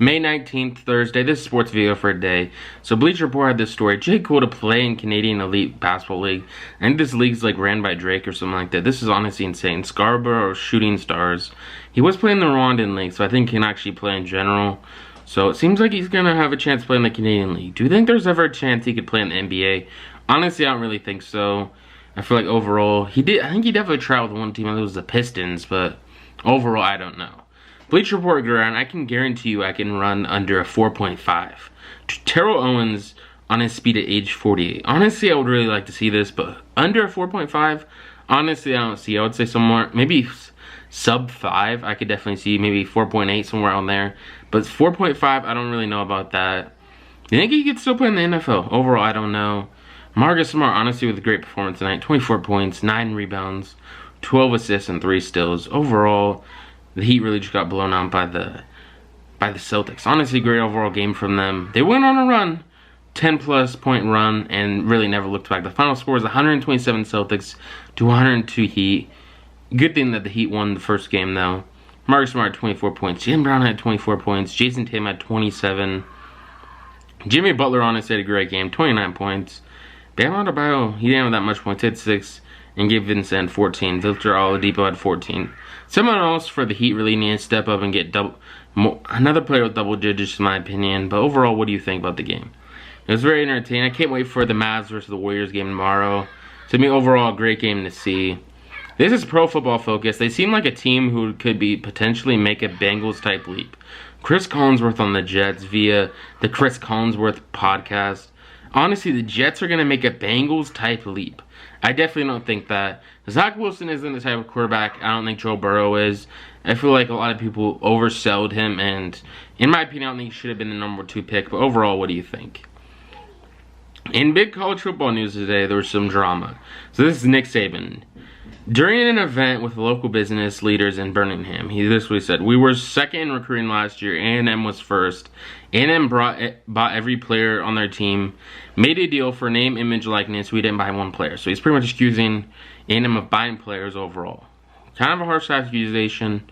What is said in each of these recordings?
May 19th, Thursday. This is sports video for a day. So Bleacher Report had this story. J. Cole to play in Canadian Elite Basketball League. I think this league's like ran by Drake or something like that. This is honestly insane. Scarborough Shooting Stars. He was playing the Rwandan League, so I think he can actually play in general. So it seems like he's going to have a chance to play in the Canadian League. Do you think there's ever a chance he could play in the NBA? Honestly, I don't really think so. I feel like overall, I think he definitely tried with one team. I think it was the Pistons, but overall, I don't know. Bleacher Report ground, I can guarantee you I can run under a 4.5. Terrell Owens on his speed at age 48. Honestly, I would really like to see this, but under a 4.5, honestly, I don't see. I would say somewhere, maybe sub 5, I could definitely see. Maybe 4.8, somewhere on there. But 4.5, I don't really know about that. Do you think he could still play in the NFL? Overall, I don't know. Marcus Smart, honestly, with a great performance tonight. 24 points, 9 rebounds, 12 assists, and 3 steals. Overall, the Heat really just got blown out by the Celtics. Honestly, great overall game from them. They went on a run, 10-plus point run, and really never looked back. The final score is 127 Celtics to 102 Heat. Good thing that the Heat won the first game, though. Marcus Smart had 24 points. Jaylen Brown had 24 points. Jason Tatum had 27. Jimmy Butler honestly had a great game, 29 points. Bam Adebayo, he didn't have that much points, hit 6. And Gabe Vincent 14. Victor Oladipo had 14. Someone else for the Heat really needs to step up and get another player with double digits, in my opinion. But overall, what do you think about the game? It was very entertaining. I can't wait for the Mavs versus the Warriors game tomorrow. To me, overall, a great game to see. This is Pro Football Focus. They seem like a team who could be potentially make a Bengals-type leap. Chris Collinsworth on the Jets via the Chris Collinsworth podcast. Honestly, the Jets are going to make a Bengals-type leap. I definitely don't think that. Zach Wilson isn't the type of quarterback. I don't think Joe Burrow is. I feel like a lot of people oversold him, and in my opinion, I don't think he should have been the number 2 pick. But overall, what do you think? In big college football news today, there was some drama. So this is Nick Saban. During an event with local business leaders in Birmingham, this is what he said. We were second in recruiting last year. A&M was first. A&M bought every player on their team, made a deal for name, image, likeness. We didn't buy one player. So he's pretty much accusing A&M of buying players overall. Kind of a harsh accusation.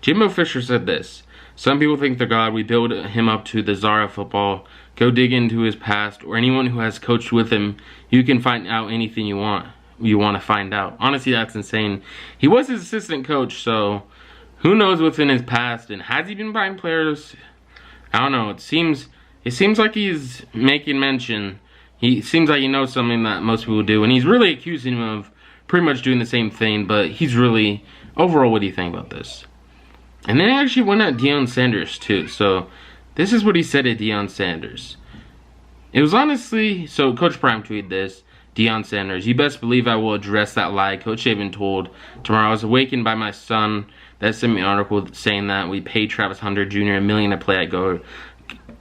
Jimbo Fisher said this. Some people think they're God. We build him up to the czar of football. Go dig into his past, or anyone who has coached with him. You can find out anything you want to find out. Honestly, that's insane. He was his assistant coach, so who knows what's in his past, and has he been buying players? I don't know. It seems like he's making mention. He seems like he knows something that most people do, and he's really accusing him of pretty much doing the same thing, but he's really, overall, what do you think about this? And then he actually went at Deion Sanders, too, so this is what he said to Deion Sanders. It was honestly, so Coach Prime tweeted this. Deion Sanders, you best believe I will address that lie Coach Xavien told tomorrow. I was awakened by my son that sent me an article saying that we paid Travis Hunter Jr. $1 million to play at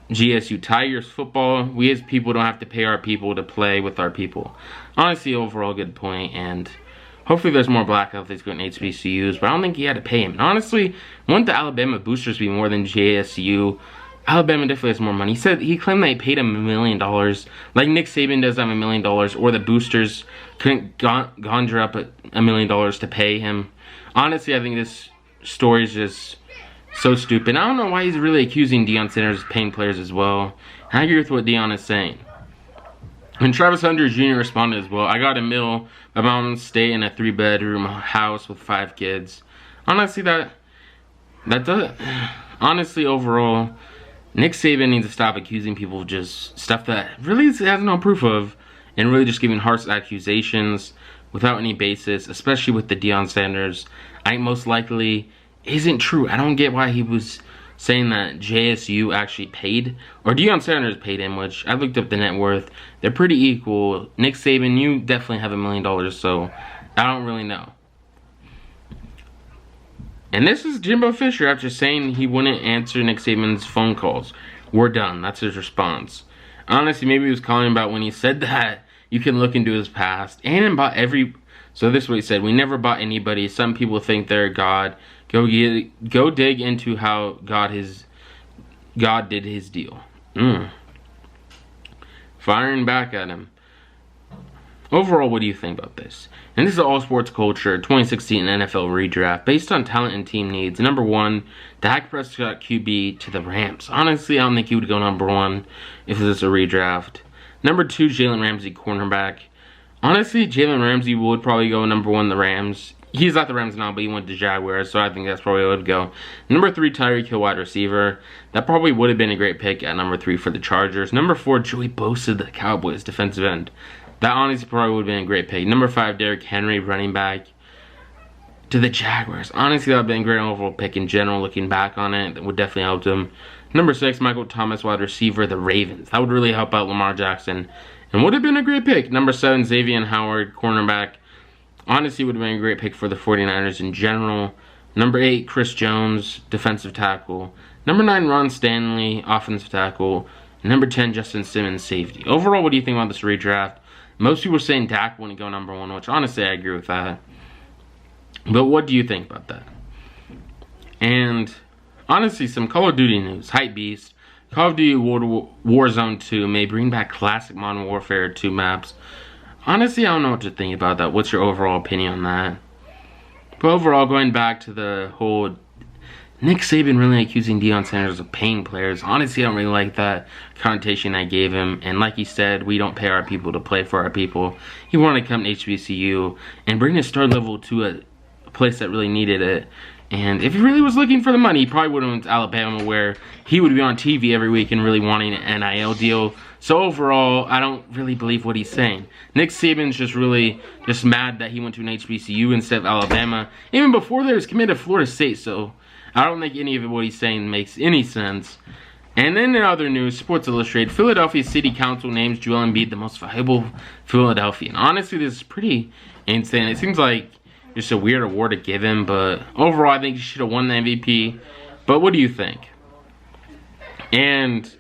GSU Tigers football. We as people don't have to pay our people to play with our people. Honestly, overall good point, and hopefully there's more black athletes going to HBCUs, but I don't think he had to pay him. And honestly, wouldn't the Alabama boosters be more than JSU? Alabama definitely has more money. He claimed they paid him $1 million. Like Nick Saban does have $1 million, or the boosters couldn't conjure up $1 million to pay him. Honestly, I think this story is just so stupid. I don't know why he's really accusing Deion Sanders of paying players as well. I agree with what Deion is saying. And Travis Hunter Jr. responded as well. I got $1 million. My mom stay in a 3-bedroom house with 5 kids. Honestly, honestly, overall, Nick Saban needs to stop accusing people of just stuff that really has no proof of, and really just giving harsh accusations without any basis, especially with the Deion Sanders. I think most likely isn't true. I don't get why he was saying that JSU actually paid, or Deion Sanders paid him, which I looked up the net worth. They're pretty equal. Nick Saban, you definitely have $1 million, so I don't really know. And this is Jimbo Fisher after saying he wouldn't answer Nick Saban's phone calls. We're done. That's his response. Honestly, maybe he was calling about when he said that. You can look into his past. And bought every... So this is what he said. We never bought anybody. Some people think they're God. Go dig into how God did his deal. Firing back at him. Overall, what do you think about this? And this is All Sports Culture 2016 NFL redraft based on talent and team needs. Number 1, Dak Prescott QB to the Rams. Honestly, I don't think he would go number 1 if this is a redraft. Number 2, Jalen Ramsey, cornerback. Honestly, Jalen Ramsey would probably go number 1 the Rams. He's at the Rams now, but he went to Jaguars, so I think that's probably where it would go. Number 3, Tyreek Hill, wide receiver. That probably would have been a great pick at number 3 for the Chargers. Number 4, Joey Bosa, the Cowboys, defensive end. That honestly probably would have been a great pick. Number 5, Derrick Henry, running back to the Jaguars. Honestly, that would have been a great overall pick in general. Looking back on it, that would definitely help them. Number 6, Michael Thomas, wide receiver, the Ravens. That would really help out Lamar Jackson and would have been a great pick. Number 7, Xavien Howard, cornerback. Honestly, would have been a great pick for the 49ers in general. Number 8, Chris Jones, defensive tackle. Number 9, Ron Stanley, offensive tackle. Number 10, Justin Simmons, safety. Overall, what do you think about this redraft? Most people are saying Dak wouldn't go number 1, which honestly I agree with that. But what do you think about that? And honestly, some Call of Duty news. Hypebeast. Call of Duty Warzone 2 may bring back classic Modern Warfare 2 maps. Honestly, I don't know what to think about that. What's your overall opinion on that? But overall, going back to the whole Nick Saban really accusing Deion Sanders of paying players. Honestly, I don't really like that connotation I gave him. And like he said, we don't pay our people to play for our people. He wanted to come to HBCU and bring his star level to a place that really needed it. And if he really was looking for the money, he probably would have went to Alabama, where he would be on TV every week and really wanting an NIL deal. So overall, I don't really believe what he's saying. Nick Saban's just mad that he went to an HBCU instead of Alabama, even before there was committed to Florida State. So I don't think any of what he's saying makes any sense. And then in other news, Sports Illustrated, Philadelphia City Council names Joel Embiid the most valuable Philadelphian. Honestly, this is pretty insane. It seems like just a weird award to give him, but overall, I think he should have won the MVP. But what do you think? And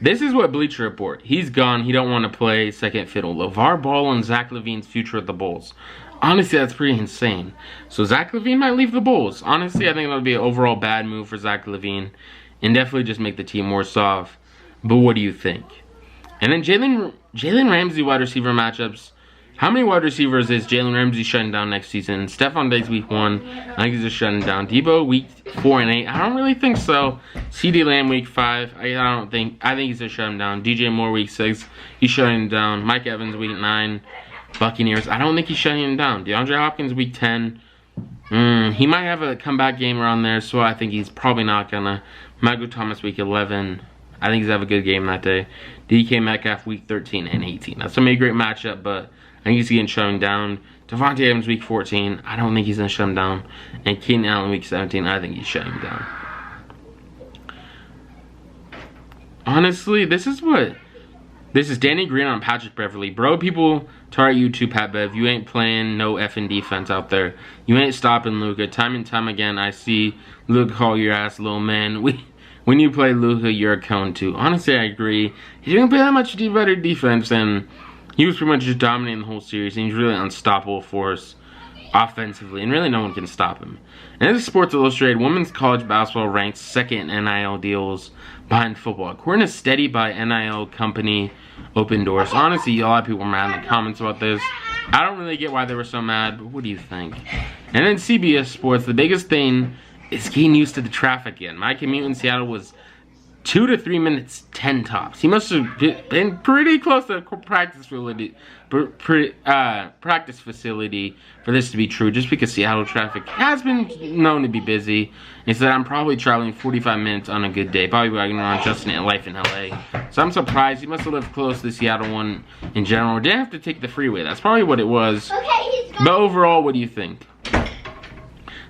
this is what Bleacher Report. He's gone. He don't want to play second fiddle. LeVar Ball and Zach LaVine's future at the Bulls. Honestly, that's pretty insane. So Zach LaVine might leave the Bulls. Honestly, I think that would be an overall bad move for Zach LaVine and definitely just make the team more soft. But what do you think? And then Jalen Ramsey wide receiver matchups. How many wide receivers is Jalen Ramsey shutting down next season? Stephon Diggs week 1. I think he's just shutting down. Debo week 4 and 8. I don't really think so. CeeDee Lamb week 5. I think he's just shutting down. DJ Moore week 6. He's shutting down. Mike Evans week 9. Buccaneers. I don't think he's shutting him down. DeAndre Hopkins week 10. He might have a comeback game around there, so I think he's probably not gonna. Michael Thomas week 11. I think he's gonna have a good game that day. DK Metcalf week 13 and 18. That's gonna be a great matchup, but I think he's getting shut down. Devontae Adams week 14. I don't think he's gonna shut him down. And Keenan Allen week 17. I think he's shutting him down. Honestly, this is Danny Green on Patrick Beverly. Bro, people target you too, Pat Bev. You ain't playing no effing defense out there. You ain't stopping Luka. Time and time again, I see Luka call your ass little man. When you play Luka, you're a cone too. Honestly, I agree. He didn't play that much better defense, and he was pretty much just dominating the whole series. And he's really an unstoppable force offensively, and really no one can stop him. And this is Sports Illustrated. Women's college basketball ranks second in NIL deals behind football. According to Steady by NIL company Open Doors. Honestly, a lot of people were mad in the comments about this. I don't really get why they were so mad, but what do you think? And then CBS Sports, the biggest thing is getting used to the traffic again. My commute in Seattle was 2 to 3 minutes, 10 tops. He must have been pretty close to a practice facility for this to be true, just because Seattle traffic has been known to be busy. And so I'm probably traveling 45 minutes on a good day, probably wagging around Justin at life in LA. So I'm surprised. He must have lived close to the Seattle one in general. Didn't have to take the freeway. That's probably what it was. Okay, but overall, what do you think?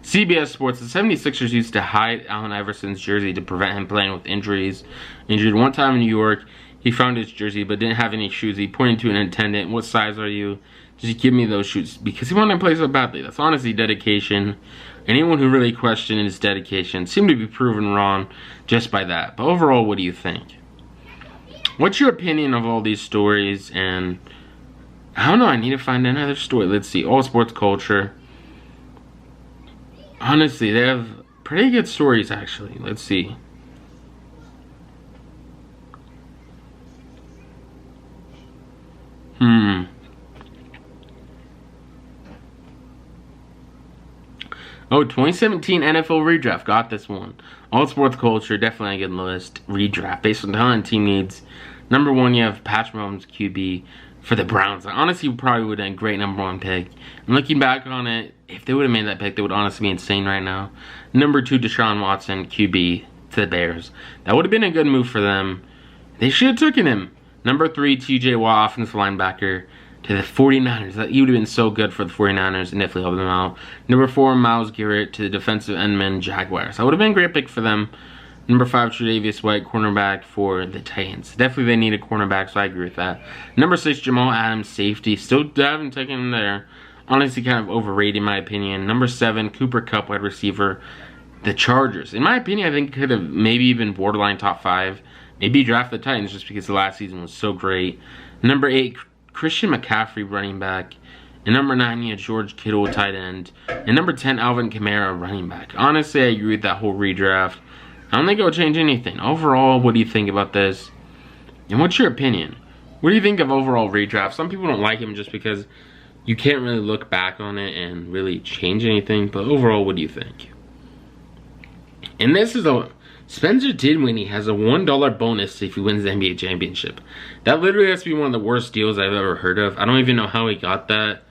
CBS Sports, the 76ers used to hide Allen Iverson's jersey to prevent him playing with injuries. Injured one time in New York, he found his jersey but didn't have any shoes. He pointed to an attendant, "What size are you? Just give me those shoes," because he wanted to play so badly. That's honestly dedication. Anyone who really questioned his dedication seemed to be proven wrong just by that. But overall, what do you think? What's your opinion of all these stories? And I don't know, I need to find another story. Let's see, All Sports Culture. Honestly, they have pretty good stories, actually. Let's see. Oh, 2017 NFL redraft. Got this one. All sports culture, definitely a good list. Redraft based on talent and team needs. Number 1, you have Patrick Mahomes, QB for the Browns. Honestly, probably would have been a great number 1 pick. And looking back on it, if they would have made that pick, they would honestly be insane right now. Number 2, Deshaun Watson, QB to the Bears. That would have been a good move for them. They should have taken him. Number 3, TJ Watt, offensive linebacker to the 49ers. He would have been so good for the 49ers and definitely helped them out. Number 4, Myles Garrett to the defensive endman Jaguars. That would have been a great pick for them. Number 5, Tre'Davious White, cornerback for the Titans. Definitely they need a cornerback, so I agree with that. Number 6, Jamal Adams, safety. Still haven't taken him there. Honestly, kind of overrated in my opinion. Number 7, Cooper Kupp, wide receiver, the Chargers. In my opinion, I think could have maybe even borderline top 5. Maybe draft the Titans just because the last season was so great. Number 8, Christian McCaffrey, running back. And number 9, you had George Kittle, tight end. And number 10, Alvin Kamara, running back. Honestly, I agree with that whole redraft. I don't think it will change anything. Overall, what do you think about this? And what's your opinion? What do you think of overall redraft? Some people don't like him just because you can't really look back on it and really change anything. But overall, what do you think? And this is a... Spencer Dinwiddie has a $1 bonus if he wins the NBA championship. That literally has to be one of the worst deals I've ever heard of. I don't even know how he got that.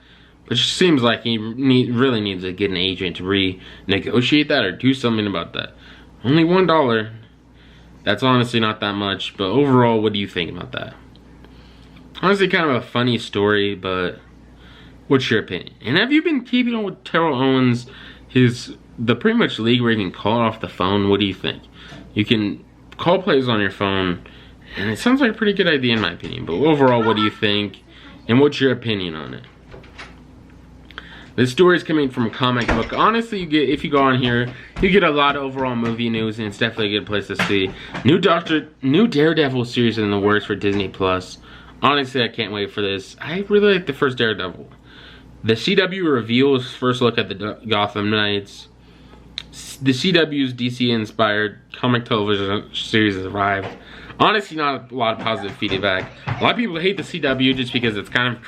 But it just seems like he really needs to get an agent to renegotiate that or do something about that. Only $1. That's honestly not that much. But overall, what do you think about that? Honestly, kind of a funny story, but what's your opinion? And have you been keeping on with Terrell Owens, the pretty much league where you can call off the phone? What do you think? You can call plays on your phone, and it sounds like a pretty good idea in my opinion. But overall, what do you think? And what's your opinion on it? This story is coming from Comic Book. Honestly, if you go on here, you get a lot of overall movie news, and it's definitely a good place to see. New Daredevil series in the works for Disney Plus. Honestly, I can't wait for this. I really like the first Daredevil. The CW reveals first look at the Gotham Knights. The CW's DC-inspired comic television series has arrived. Honestly, not a lot of positive feedback. A lot of people hate the CW just because it's kind of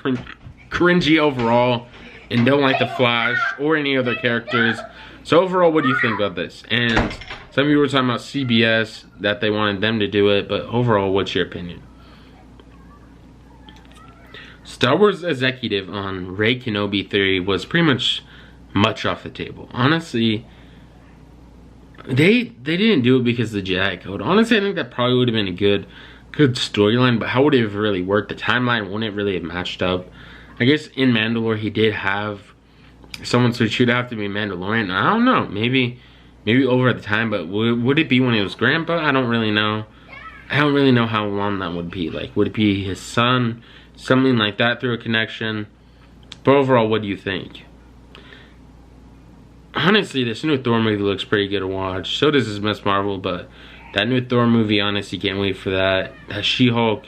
cringy overall and don't like the Flash or any other characters. So overall, what do you think about this? And some people were talking about CBS, that they wanted them to do it, but overall, what's your opinion? Star Wars executive on Rey Kenobi theory was pretty much off the table. Honestly, they didn't do it because of the Jedi Code. Honestly, I think that probably would have been a good storyline, but how would it have really worked? The timeline wouldn't really have matched up. I guess in Mandalore he did have someone, so it should have to be Mandalorian. I don't know, maybe over at the time, but would it be when it was Grandpa? I don't really know. I don't really know how long that would be. Like, would it be his son? Something like that through a connection. But overall, what do you think? Honestly, this new Thor movie looks pretty good to watch. So does this Miss Marvel, but that new Thor movie, honestly, can't wait for that. That She-Hulk.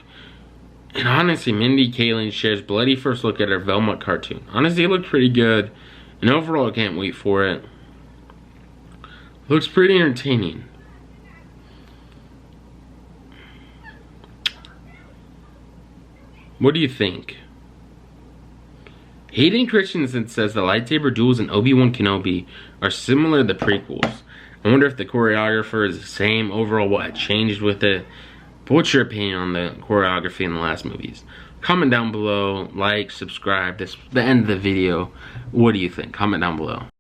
And honestly, Mindy Kaling shares bloody first look at her Velma cartoon. Honestly, it looked pretty good. And overall, I can't wait for it. Looks pretty entertaining. What do you think? Hayden Christensen says the lightsaber duels in Obi-Wan Kenobi are similar to the prequels. I wonder if the choreographer is the same. Overall, what changed with it? But what's your opinion on the choreography in the last movies? Comment down below, like, subscribe. This is the end of the video. What do you think? Comment down below.